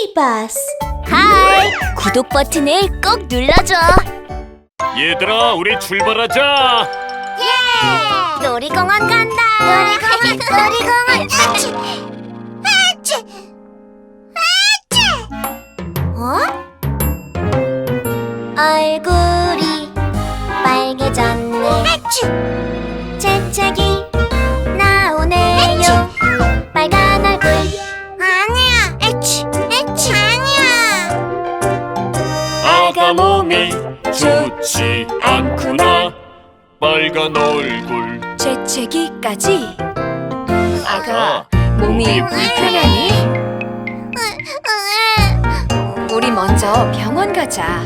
비바스. 하이! 구독 버튼을 꼭 눌러줘. 얘들아, 우리 출발하자. 예! 놀이공원 간다. 놀이공원. 아치! 아치! 어? 얼굴이 빨개졌네. 아치! 재채기 나오네요. 빨간 얼굴. 아니야. 아치! 아치! 아니야. 아가 몸이 좋지 않구나. 빨간 얼굴. 재채기까지. 아가, 몸이 몸이 불편하니? 우리 먼저 병원 가자.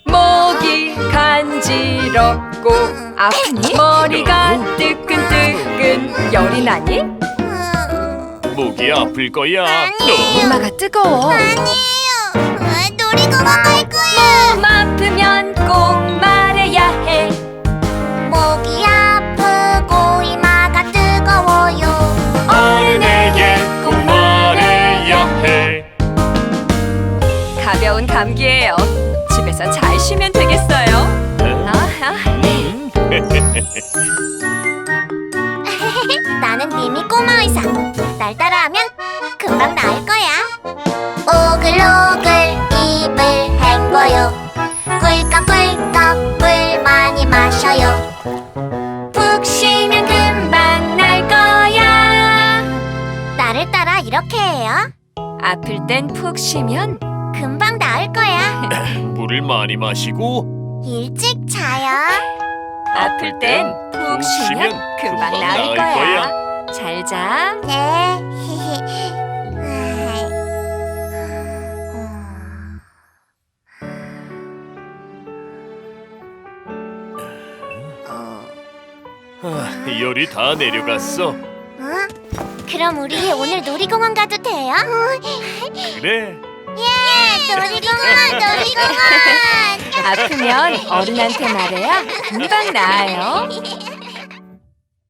목이 간지럽고 아프니? 머리가 뜨끈뜨끈 열이 나니? 목이 아플 거야. 이마가 뜨거워. 놀이공원 갈 거야. 몸 아프면 꼭 말해야 해. 목이 아프고 이마가 뜨거워요. 어른에게 꼭 말해야 해. 가벼운 감기예요. 집에서 잘 쉬면 되겠어요. 아하. 나는 미미 꼬마 의사. 날 따라하면 금방 나을 거야. 오글오글 입을 헹궈요. 꿀꺽꿀꺽 물 많이 마셔요. 푹 쉬면 금방 날 거야. 나를 따라 이렇게 해요. 아플 땐 푹 쉬면 금방 나을 거야. 물을 많이 마시고 일찍 자요. 아플 땐 푹 쉬면 금방 나을 거야. 잘 자. 네. 열이 다 내려갔어. 그럼 우리 오늘 놀이공원 가도 돼요? 그래. 예, 놀이공원. 아프면 어른한테 말해야 금방 나아요.